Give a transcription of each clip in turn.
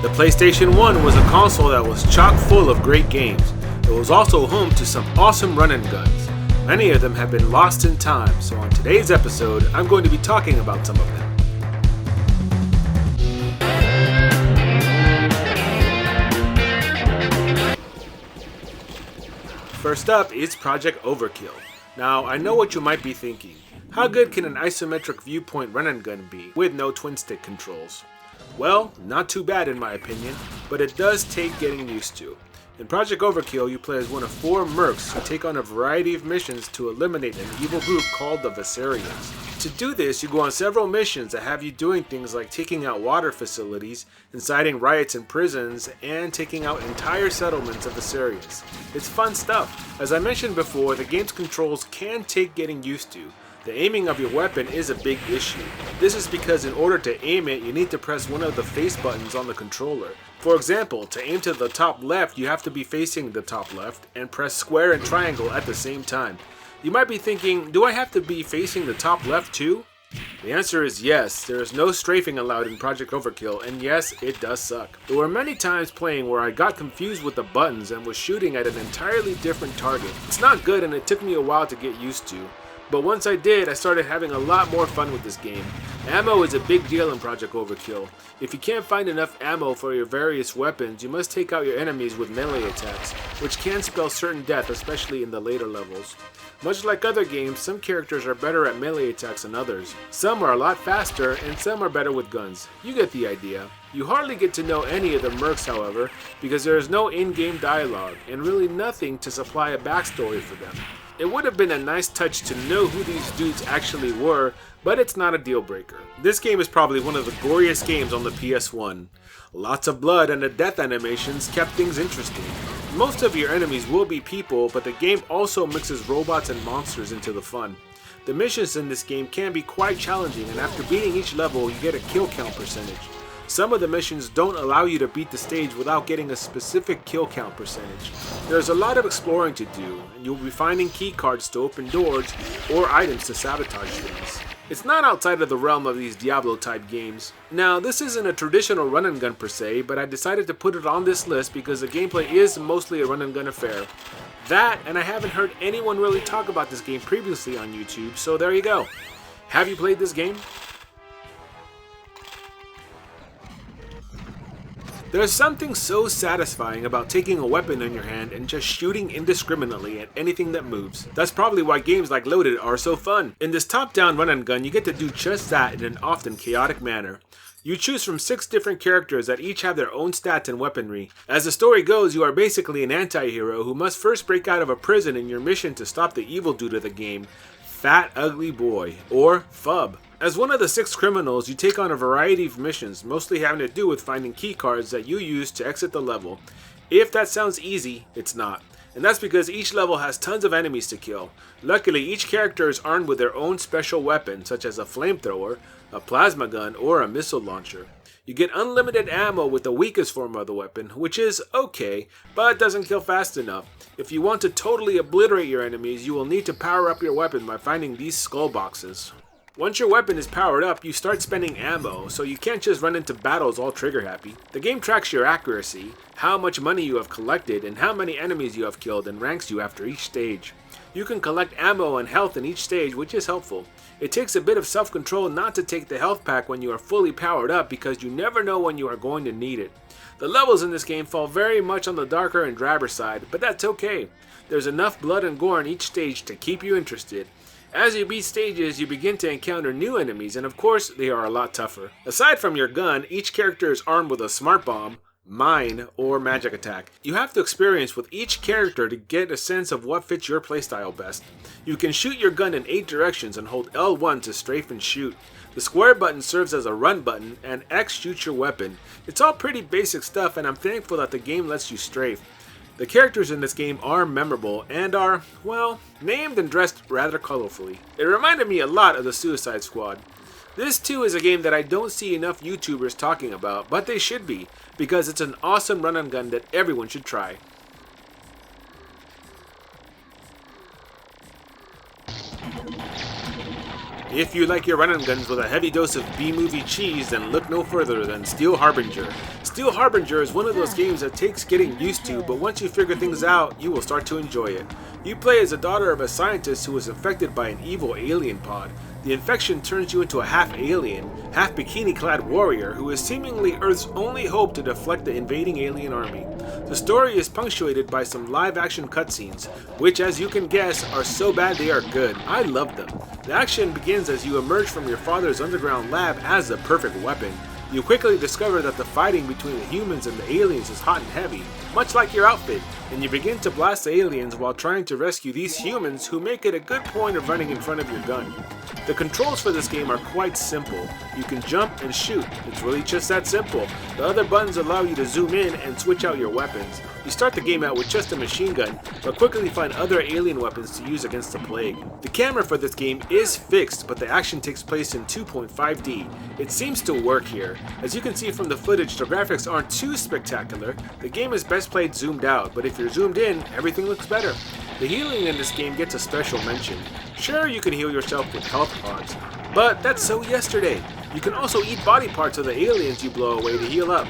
The PlayStation 1 was a console that was chock full of great games. It was also home to some awesome run and guns. Many of them have been lost in time, so on today's episode, I'm going to be talking about some of them. First up is Project Overkill. Now, I know what you might be thinking. How good can an isometric viewpoint run and gun be with no twin stick controls? Well, not too bad in my opinion, but it does take getting used to. In Project Overkill, you play as one of 4 mercs who take on a variety of missions to eliminate an evil group called the Viserions. To do this, you go on several missions that have you doing things like taking out water facilities, inciting riots in prisons, and taking out entire settlements of Viserions. It's fun stuff. As I mentioned before, the game's controls can take getting used to. The aiming of your weapon is a big issue. This is because in order to aim it, you need to press one of the face buttons on the controller. For example, to aim to the top left, you have to be facing the top left and press square and triangle at the same time. You might be thinking, do I have to be facing the top left too? The answer is yes, there is no strafing allowed in Project Overkill, and yes, it does suck. There were many times playing where I got confused with the buttons and was shooting at an entirely different target. It's not good and it took me a while to get used to. But once I did, I started having a lot more fun with this game. Ammo is a big deal in Project Overkill. If you can't find enough ammo for your various weapons, you must take out your enemies with melee attacks, which can spell certain death, especially in the later levels. Much like other games, some characters are better at melee attacks than others. Some are a lot faster, and some are better with guns. You get the idea. You hardly get to know any of the mercs, however, because there is no in-game dialogue, and really nothing to supply a backstory for them. It would have been a nice touch to know who these dudes actually were, but it's not a deal breaker. This game is probably one of the goriest games on the PS1. Lots of blood and the death animations kept things interesting. Most of your enemies will be people, but the game also mixes robots and monsters into the fun. The missions in this game can be quite challenging, and after beating each level, you get a kill count percentage. Some of the missions don't allow you to beat the stage without getting a specific kill count percentage. There's a lot of exploring to do, and you'll be finding key cards to open doors or items to sabotage things. It's not outside of the realm of these Diablo type games. Now, this isn't a traditional run and gun per se, but I decided to put it on this list because the gameplay is mostly a run and gun affair. That, and I haven't heard anyone really talk about this game previously on YouTube, so there you go. Have you played this game? There's something so satisfying about taking a weapon in your hand and just shooting indiscriminately at anything that moves. That's probably why games like Loaded are so fun. In this top-down run and gun, you get to do just that in an often chaotic manner. You choose from 6 different characters that each have their own stats and weaponry. As the story goes, you are basically an anti-hero who must first break out of a prison in your mission to stop the evil dude of the game, Fat Ugly Boy, or FUB. As one of the 6 criminals, you take on a variety of missions, mostly having to do with finding key cards that you use to exit the level. If that sounds easy, it's not. And that's because each level has tons of enemies to kill. Luckily, each character is armed with their own special weapon, such as a flamethrower, a plasma gun, or a missile launcher. You get unlimited ammo with the weakest form of the weapon, which is okay, but doesn't kill fast enough. If you want to totally obliterate your enemies, you will need to power up your weapon by finding these skull boxes. Once your weapon is powered up, you start spending ammo, so you can't just run into battles all trigger happy. The game tracks your accuracy, how much money you have collected, and how many enemies you have killed, and ranks you after each stage. You can collect ammo and health in each stage, which is helpful. It takes a bit of self-control not to take the health pack when you are fully powered up because you never know when you are going to need it. The levels in this game fall very much on the darker and drabber side, but that's okay. There's enough blood and gore in each stage to keep you interested. As you beat stages, you begin to encounter new enemies, and of course, they are a lot tougher. Aside from your gun, each character is armed with a smart bomb, mine, or magic attack. You have to experience with each character to get a sense of what fits your playstyle best. You can shoot your gun in 8 directions and hold L1 to strafe and shoot. The square button serves as a run button, and X shoots your weapon. It's all pretty basic stuff, and I'm thankful that the game lets you strafe. The characters in this game are memorable and are, well, named and dressed rather colorfully. It reminded me a lot of the Suicide Squad. This too is a game that I don't see enough YouTubers talking about, but they should be, because it's an awesome run and gun that everyone should try. If you like your run-and guns with a heavy dose of B-movie cheese, then look no further than Steel Harbinger. Steel Harbinger is one of those games that takes getting used to, but once you figure things out, you will start to enjoy it. You play as a daughter of a scientist who is infected by an evil alien pod. The infection turns you into a half-alien, half-bikini-clad warrior who is seemingly Earth's only hope to deflect the invading alien army. The story is punctuated by some live-action cutscenes, which, as you can guess, are so bad they are good. I love them. The action begins as you emerge from your father's underground lab as the perfect weapon. You quickly discover that the fighting between the humans and the aliens is hot and heavy, much like your outfit, and you begin to blast the aliens while trying to rescue these humans who make it a good point of running in front of your gun. The controls for this game are quite simple. You can jump and shoot. It's really just that simple. The other buttons allow you to zoom in and switch out your weapons. You start the game out with just a machine gun, but quickly find other alien weapons to use against the plague. The camera for this game is fixed, but the action takes place in 2.5D. It seems to work here. As you can see from the footage, the graphics aren't too spectacular. The game is best played zoomed out, but if you're zoomed in, everything looks better. The healing in this game gets a special mention. Sure, you can heal yourself with health pods, but that's so yesterday. You can also eat body parts of the aliens you blow away to heal up.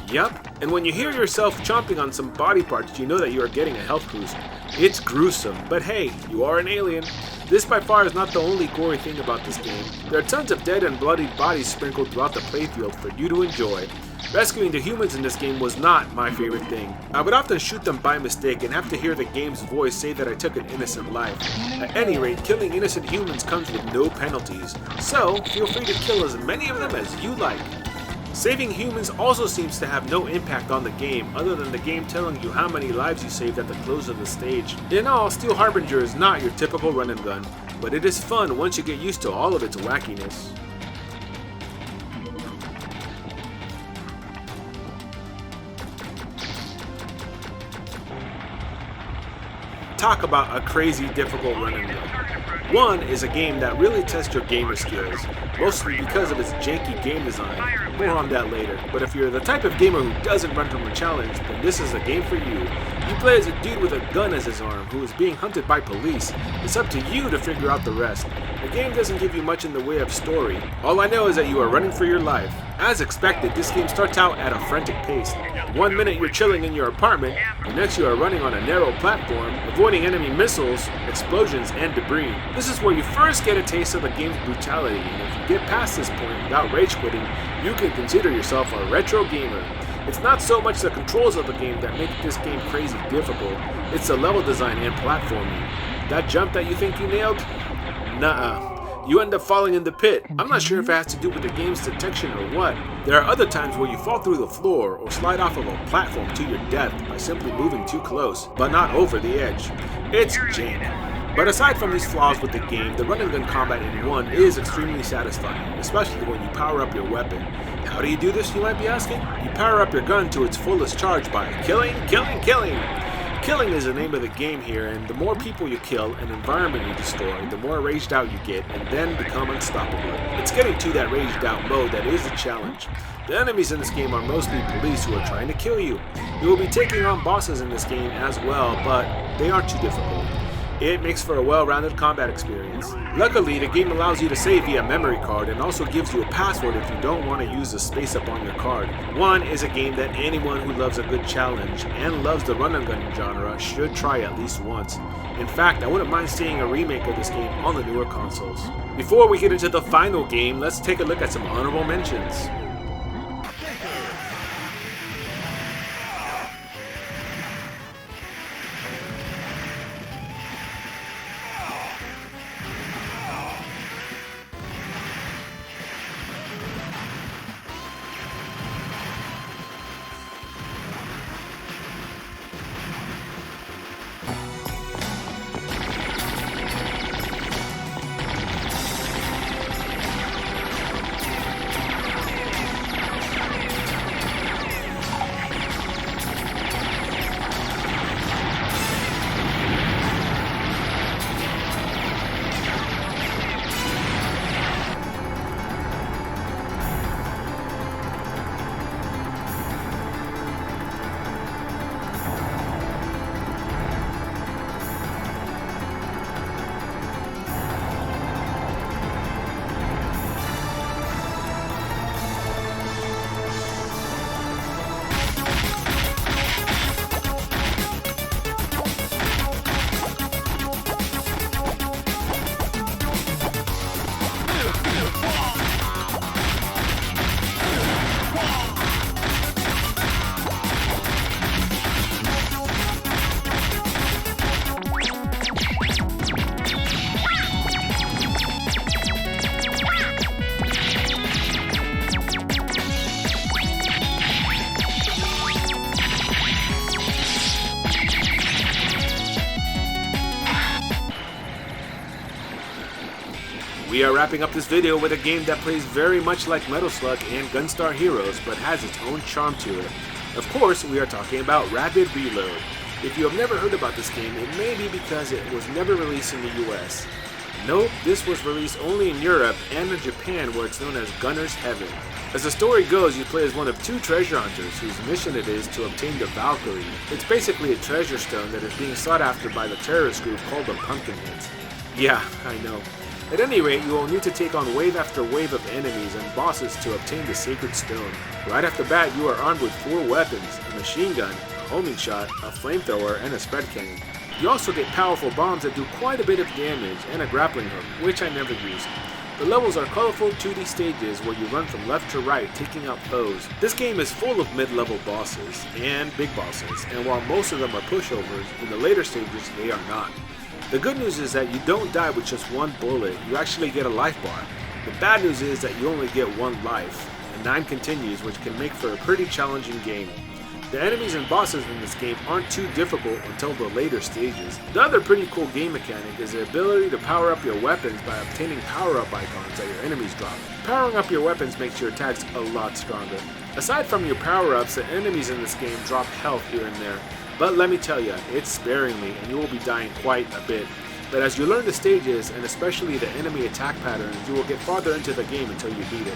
Yup, and when you hear yourself chomping on some body parts, you know that you are getting a health boost. It's gruesome, but hey, you are an alien. This by far is not the only gory thing about this game. There are tons of dead and bloodied bodies sprinkled throughout the playfield for you to enjoy. Rescuing the humans in this game was not my favorite thing. I would often shoot them by mistake and have to hear the game's voice say that I took an innocent life. At any rate, killing innocent humans comes with no penalties, so feel free to kill as many of them as you like. Saving humans also seems to have no impact on the game, other than the game telling you how many lives you saved at the close of the stage. In all, Steel Harbinger is not your typical run and gun, but it is fun once you get used to all of its wackiness. Talk about a crazy difficult run and gun. One is a game that really tests your gamer skills, mostly because of its janky game design. More on that later, but if you're the type of gamer who doesn't run from a challenge, then this is a game for you. You play as a dude with a gun as his arm who is being hunted by police. It's up to you to figure out the rest. The game doesn't give you much in the way of story. All I know is that you are running for your life. As expected, this game starts out at a frantic pace. 1 minute you're chilling in your apartment, the next you are running on a narrow platform, avoiding enemy missiles, explosions, and debris. This is where you first get a taste of the game's brutality, and if you get past this point without rage quitting, you can consider yourself a retro gamer. It's not so much the controls of the game that make this game crazy difficult, it's the level design and platforming. That jump that you think you nailed? Nuh-uh. You end up falling in the pit. I'm not sure if it has to do with the game's detection or what. There are other times where you fall through the floor or slide off of a platform to your death by simply moving too close, but not over the edge. It's jank. But aside from these flaws with the game, the run and gun combat in 1 is extremely satisfying, especially when you power up your weapon. How do you do this, you might be asking? You power up your gun to its fullest charge by killing. Killing is the name of the game here, and the more people you kill and environment you destroy, the more raged out you get and then become unstoppable. It's getting to that raged out mode that is the challenge. The enemies in this game are mostly police who are trying to kill you. You will be taking on bosses in this game as well, but they aren't too difficult. It makes for a well-rounded combat experience. Luckily, the game allows you to save via memory card and also gives you a password if you don't want to use the space up on your card. 1 is a game that anyone who loves a good challenge and loves the run and gun genre should try at least once. In fact, I wouldn't mind seeing a remake of this game on the newer consoles. Before we get into the final game, let's take a look at some honorable mentions. We are wrapping up this video with a game that plays very much like Metal Slug and Gunstar Heroes, but has its own charm to it. Of course, we are talking about Rapid Reload. If you have never heard about this game, it may be because it was never released in the US. Nope, this was released only in Europe and in Japan, where it's known as Gunner's Heaven. As the story goes, you play as one of two treasure hunters whose mission it is to obtain the Valkyrie. It's basically a treasure stone that is being sought after by the terrorist group called the Pumpkinheads. Yeah, I know. At any rate, you will need to take on wave after wave of enemies and bosses to obtain the sacred stone. Right off the bat, you are armed with 4 weapons, a machine gun, a homing shot, a flamethrower, and a spread cannon. You also get powerful bombs that do quite a bit of damage, and a grappling hook, which I never used. The levels are colorful 2D stages where you run from left to right, taking out foes. This game is full of mid-level bosses and big bosses, and while most of them are pushovers, in the later stages they are not. The good news is that you don't die with just 1 bullet, you actually get a life bar. The bad news is that you only get 1 life, and 9 continues, which can make for a pretty challenging game. The enemies and bosses in this game aren't too difficult until the later stages. The other pretty cool game mechanic is the ability to power up your weapons by obtaining power-up icons that your enemies drop. Powering up your weapons makes your attacks a lot stronger. Aside from your power-ups, the enemies in this game drop health here and there. But let me tell you, it's sparingly and you will be dying quite a bit. But as you learn the stages, and especially the enemy attack patterns, you will get farther into the game until you beat it.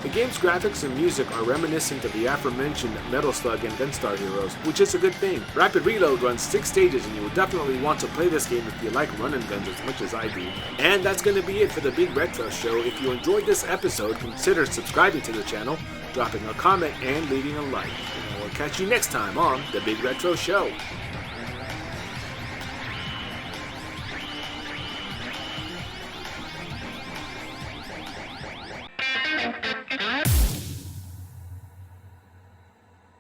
The game's graphics and music are reminiscent of the aforementioned Metal Slug and Gunstar Heroes, which is a good thing. Rapid Reload runs 6 stages and you will definitely want to play this game if you like running guns as much as I do. And that's going to be it for the Big Retro Show. If you enjoyed this episode, consider subscribing to the channel, dropping a comment, and leaving a like. And I will catch you next time on the Big Retro Show.